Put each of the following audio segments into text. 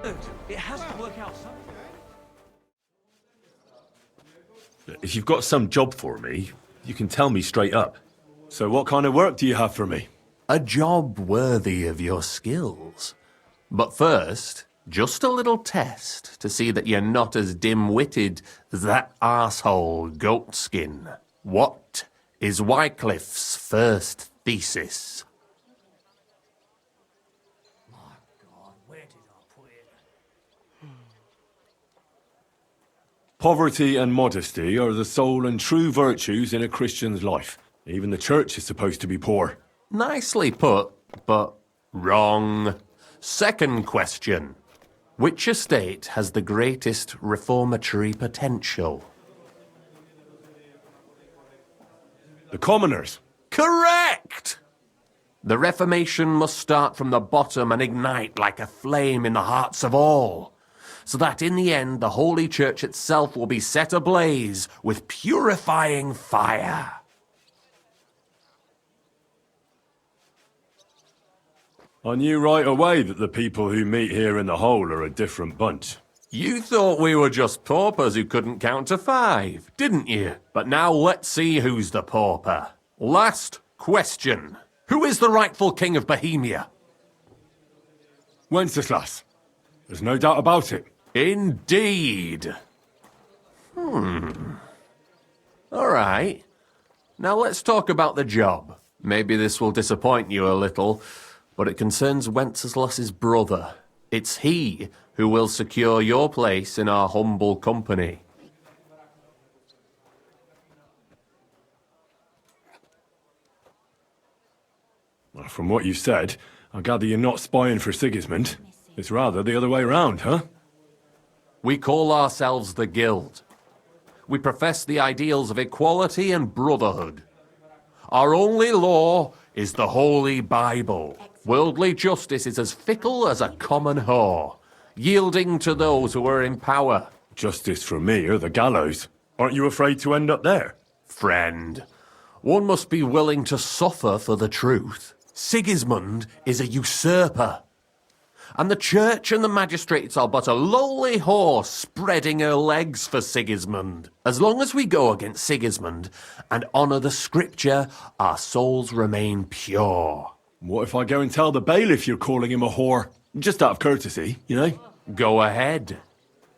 It has to work out somehow. If you've got some job for me, you can tell me straight up. So what kind of work do you have for me? A job worthy of your skills. But first, just a little test to see that you're not as dim-witted as that arsehole Goatskin. What is Wycliffe's first thesis? My God, where did I put it? Poverty and modesty are the sole and true virtues in a Christian's life. Even the church is supposed to be poor. Nicely put, but wrong. Second question. Which estate has the greatest reformatory potential? The commoners. Correct! The Reformation must start from the bottom and ignite like a flame in the hearts of all, so that in the end the Holy Church itself will be set ablaze with purifying fire. I knew right away that the people who meet here in the hole are a different bunch. You thought we were just paupers who couldn't count to 5, didn't you? But now let's see who's the pauper. Last question. Who is the rightful king of Bohemia? Wenceslas. There's no doubt about it. Indeed. All right. Now let's talk about the job. Maybe this will disappoint you a little, but it concerns Wenceslas's brother. It's he who will secure your place in our humble company. Well, from what you've said, I gather you're not spying for Sigismund. It's rather the other way round, huh? We call ourselves the Guild. We profess the ideals of equality and brotherhood. Our only law is the Holy Bible. Worldly justice is as fickle as a common whore, yielding to those who are in power. Justice for me or the gallows. Aren't you afraid to end up there? Friend, one must be willing to suffer for the truth. Sigismund is a usurper, and the church and the magistrates are but a lowly horse spreading her legs for Sigismund. As long as we go against Sigismund and honour the scripture, our souls remain pure. What if I go and tell the bailiff you're calling him a whore? Just out of courtesy, you know? Go ahead.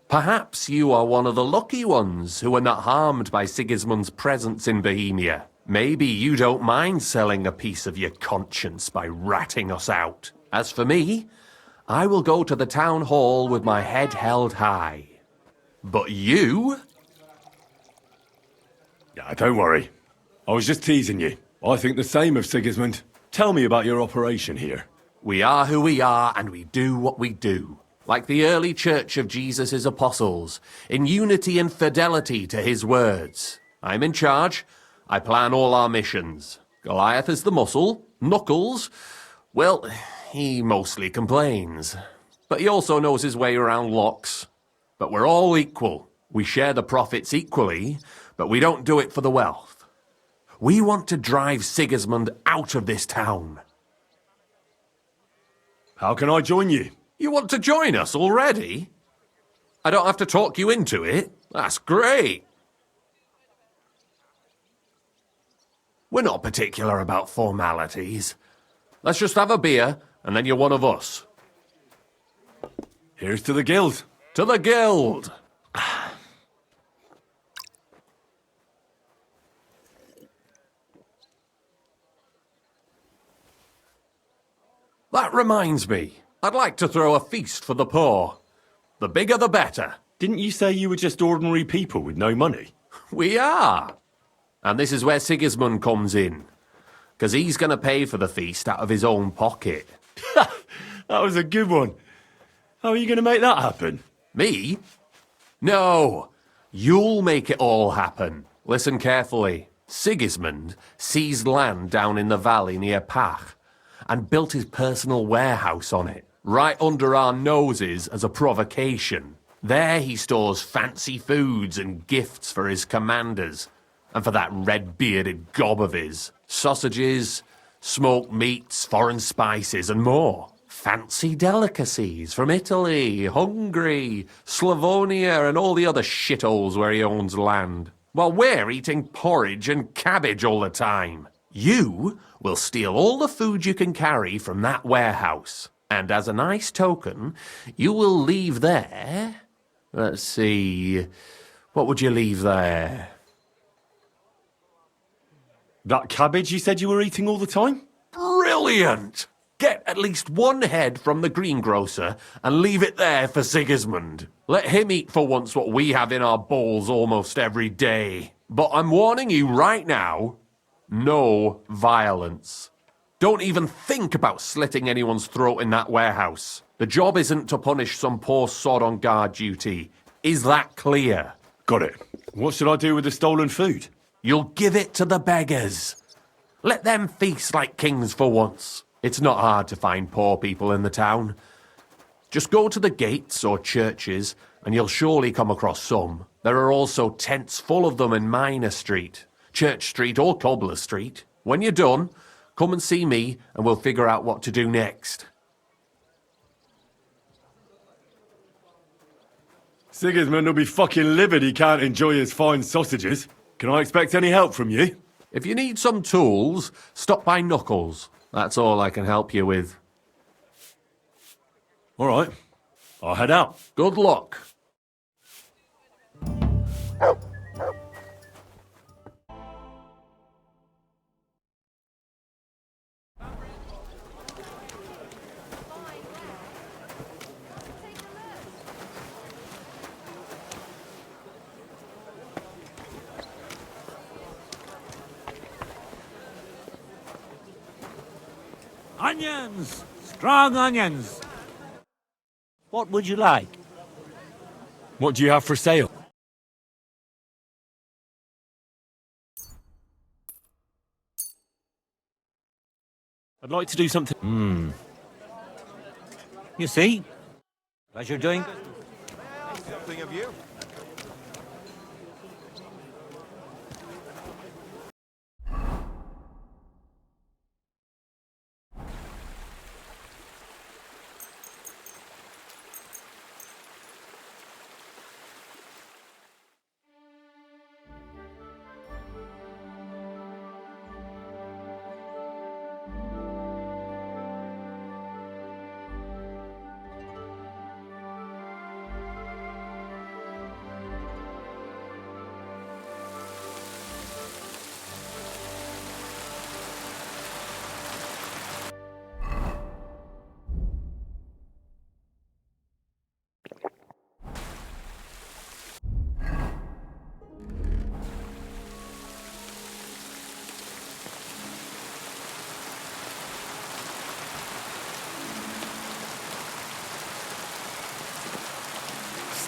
Perhaps you are one of the lucky ones who are not harmed by Sigismund's presence in Bohemia. Maybe you don't mind selling a piece of your conscience by ratting us out. As for me, I will go to the town hall with my head held high. But you? Yeah, don't worry. I was just teasing you. I think the same of Sigismund. Tell me about your operation here. We are who we are, and we do what we do. Like the early church of Jesus' apostles, in unity and fidelity to his words. I'm in charge. I plan all our missions. Goliath is the muscle. Knuckles, well, he mostly complains. But he also knows his way around locks. But we're all equal. We share the profits equally, but we don't do it for the wealth. We want to drive Sigismund out of this town. How can I join you? You want to join us already? I don't have to talk you into it. That's great. We're not particular about formalities. Let's just have a beer, and then you're one of us. Here's to the guild. To the Guild! That reminds me. I'd like to throw a feast for the poor. The bigger the better. Didn't you say you were just ordinary people with no money? We are. And this is where Sigismund comes in. Because he's going to pay for the feast out of his own pocket. That was a good one. How are you going to make that happen? Me? No. You'll make it all happen. Listen carefully. Sigismund seized land down in the valley near Pach and built his personal warehouse on it, right under our noses as a provocation. There he stores fancy foods and gifts for his commanders, and for that red-bearded gob of his. Sausages, smoked meats, foreign spices, and more. fancy delicacies from Italy, Hungary, Slavonia, and all the other shitholes where he owns land. While we're eating porridge and cabbage all the time. You will steal all the food you can carry from that warehouse. And as a nice token, you will leave there... Let's see... What would you leave there? That cabbage you said you were eating all the time? Brilliant! Get at least one head from the greengrocer and leave it there for Sigismund. Let him eat for once what we have in our bowls almost every day. But I'm warning you right now, no violence. Don't even think about slitting anyone's throat in that warehouse. The job isn't to punish some poor sod on guard duty. Is that clear? Got it. What should I do with the stolen food? You'll give it to the beggars. Let them feast like kings for once. It's not hard to find poor people in the town. Just go to the gates or churches and you'll surely come across some. There are also tents full of them in Minor Street, Church Street or Cobbler Street. When you're done, come and see me and we'll figure out what to do next. Sigismund will be fucking livid he can't enjoy his fine sausages. Can I expect any help from you? If you need some tools, stop by Knuckles. That's all I can help you with. All right. I'll head out. Good luck. Onions! Strong onions! What would you like? What do you have for sale? I'd like to do something... You see? Pleasure doing. Something of you.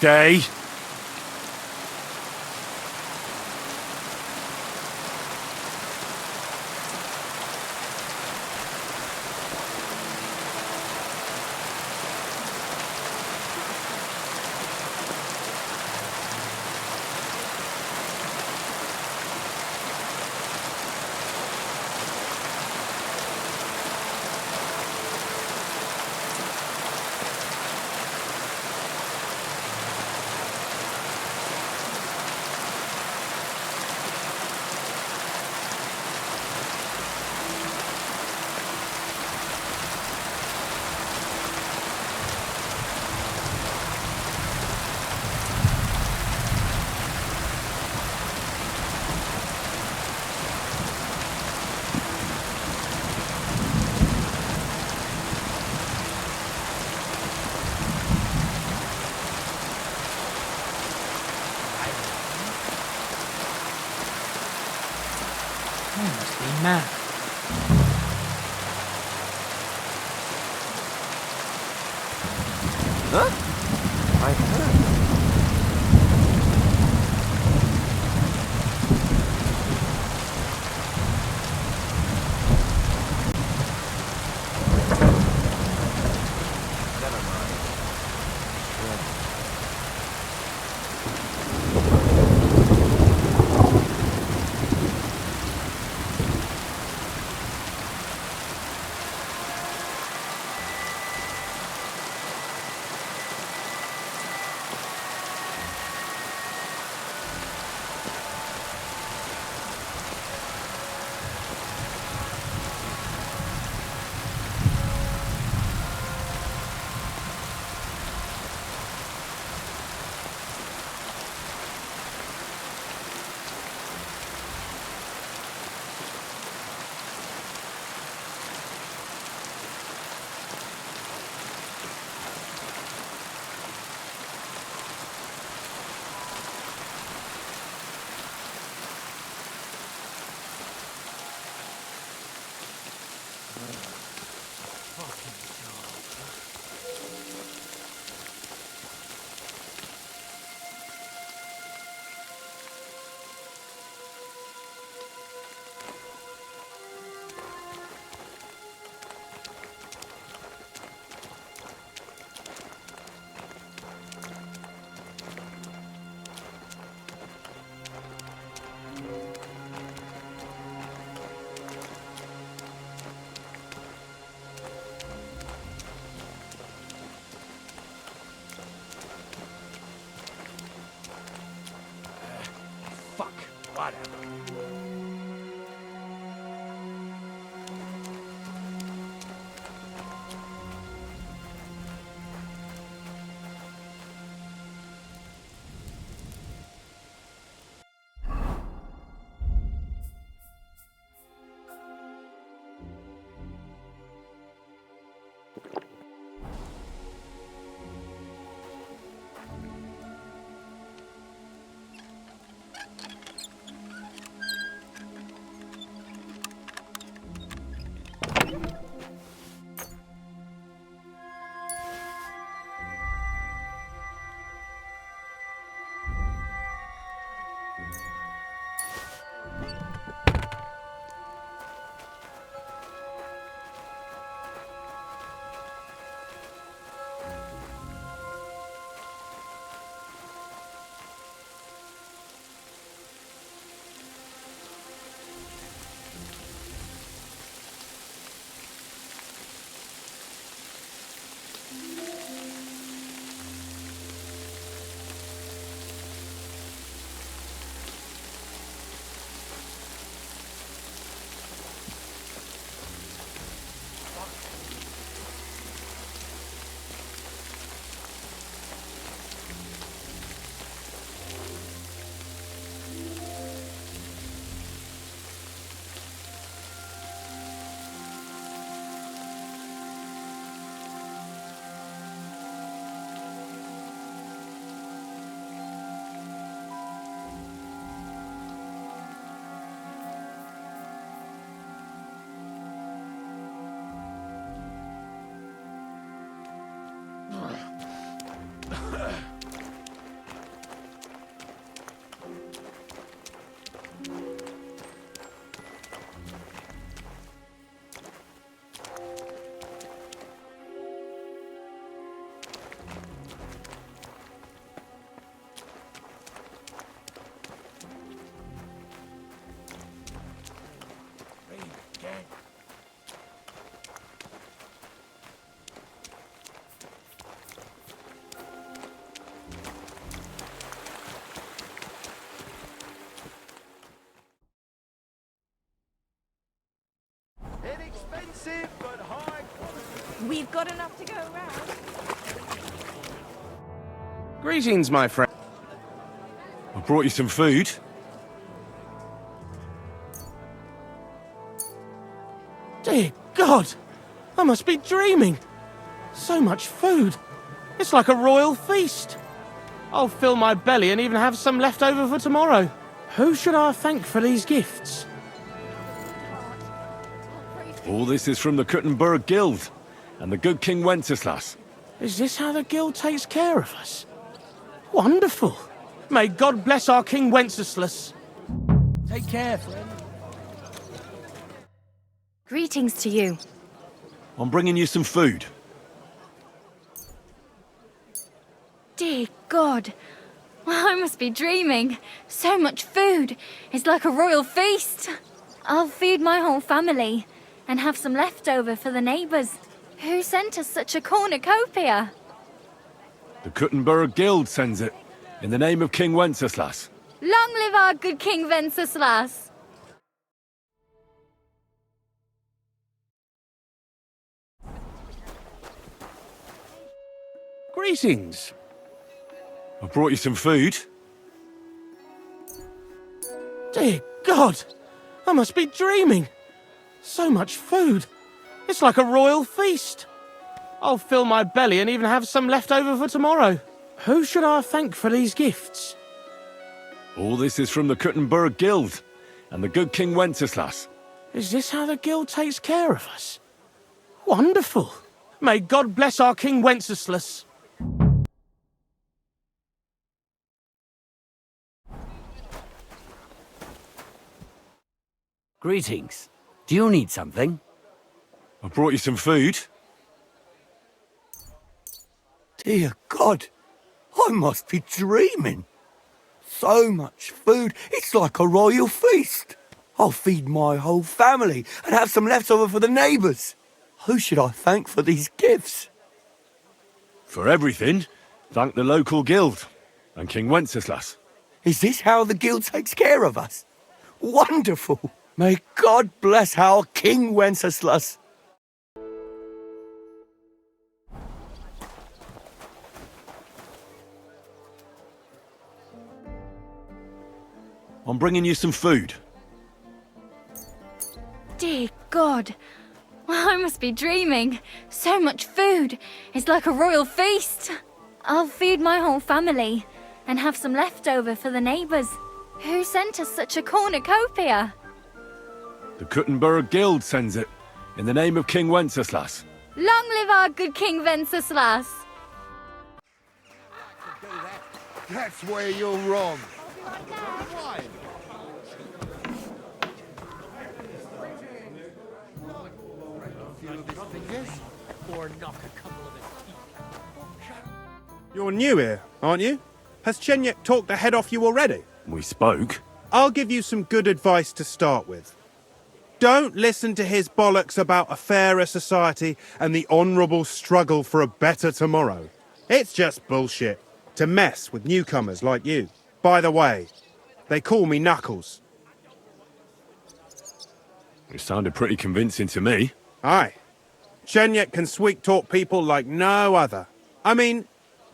Stay. Must be mad. Huh? I heard. Inexpensive but high quality. We've got enough to go around. Greetings, my friend. I brought you some food. Dear God, I must be dreaming. So much food. It's like a royal feast. I'll fill my belly and even have some left over for tomorrow. Who should I thank for these gifts? All this is from the Kuttenberg Guild and the good King Wenceslas. Is this how the guild takes care of us? Wonderful. May God bless our King Wenceslas. Take care, friend. Greetings to you. I'm bringing you some food. Dear God. Well, I must be dreaming. So much food. It's like a royal feast. I'll feed my whole family and have some left over for the neighbours. Who sent us such a cornucopia? The Kuttenberg Guild sends it, in the name of King Wenceslas. Long live our good King Wenceslas. Greetings. I brought you some food. Dear God, I must be dreaming. So much food. It's like a royal feast. I'll fill my belly and even have some left over for tomorrow. Who should I thank for these gifts? All this is from the Kuttenberg Guild and the good King Wenceslas. Is this how the guild takes care of us? Wonderful. May God bless our King Wenceslas. Greetings. Do you need something? I brought you some food. Dear God, I must be dreaming. So much food, it's like a royal feast. I'll feed my whole family and have some left over for the neighbours. Who should I thank for these gifts? For everything, thank the local guild and King Wenceslas. Is this how the guild takes care of us? Wonderful. May God bless our King Wenceslas. I'm bringing you some food. Dear God. Well, I must be dreaming. So much food. It's like a royal feast. I'll feed my whole family and have some left over for the neighbours. Who sent us such a cornucopia? The Kuttenberg Guild sends it, in the name of King Wenceslas. Long live our good King Wenceslas. That's where you're wrong. Or knock a couple of his teeth. You're new here, aren't you? Has Chenyek talked the head off you already? We spoke. I'll give you some good advice to start with. Don't listen to his bollocks about a fairer society and the honourable struggle for a better tomorrow. It's just bullshit to mess with newcomers like you. By the way, they call me Knuckles. It sounded pretty convincing to me. Aye. Chenyek can sweet-talk people like no other. I mean,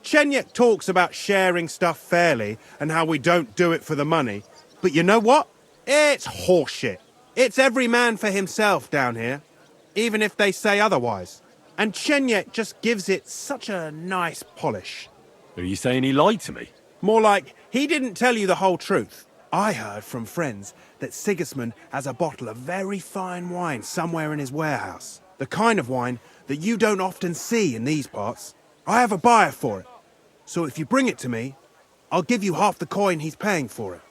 Chenyek talks about sharing stuff fairly and how we don't do it for the money. But you know what? It's horseshit. It's every man for himself down here, even if they say otherwise. And Chenyek just gives it such a nice polish. Are you saying he lied to me? More like, he didn't tell you the whole truth. I heard from friends that Sigismund has a bottle of very fine wine somewhere in his warehouse. The kind of wine that you don't often see in these parts. I have a buyer for it. So if you bring it to me, I'll give you half the coin he's paying for it.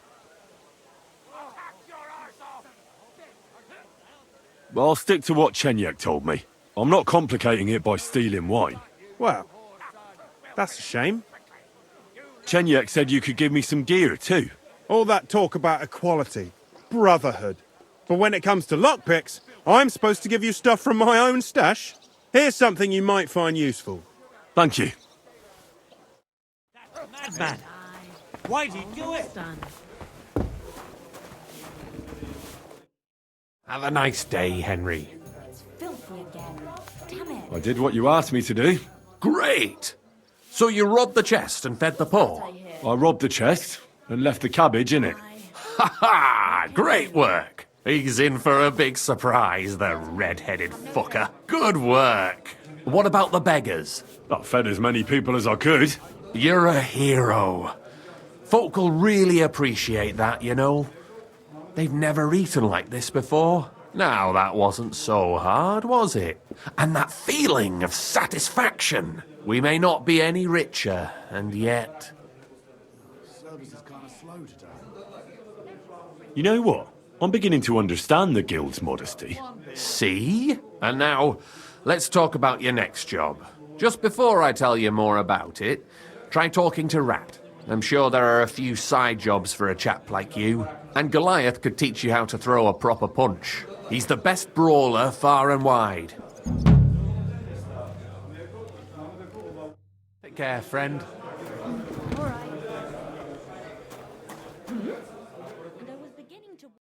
Well, I'll stick to what Chenyek told me. I'm not complicating it by stealing wine. Well, that's a shame. Chenyek said you could give me some gear too. All that talk about equality, brotherhood. But when it comes to lockpicks, I'm supposed to give you stuff from my own stash. Here's something you might find useful. Thank you. Madman! Why'd he do it? Have a nice day, Henry. Filthy again. Damn it. I did what you asked me to do. Great! So you robbed the chest and fed the poor? I robbed the chest and left the cabbage in it. Ha ha! Great work! He's in for a big surprise, the red-headed fucker. Good work! What about the beggars? I fed as many people as I could. You're a hero. Folk will really appreciate that, you know. They've never eaten like this before. Now, that wasn't so hard, was it? And that feeling of satisfaction. We may not be any richer, and yet... You know what? I'm beginning to understand the guild's modesty. See? And now, let's talk about your next job. Just before I tell you more about it, try talking to Rat. I'm sure there are a few side jobs for a chap like you. And Goliath could teach you how to throw a proper punch. He's the best brawler far and wide. Take care, friend. All right.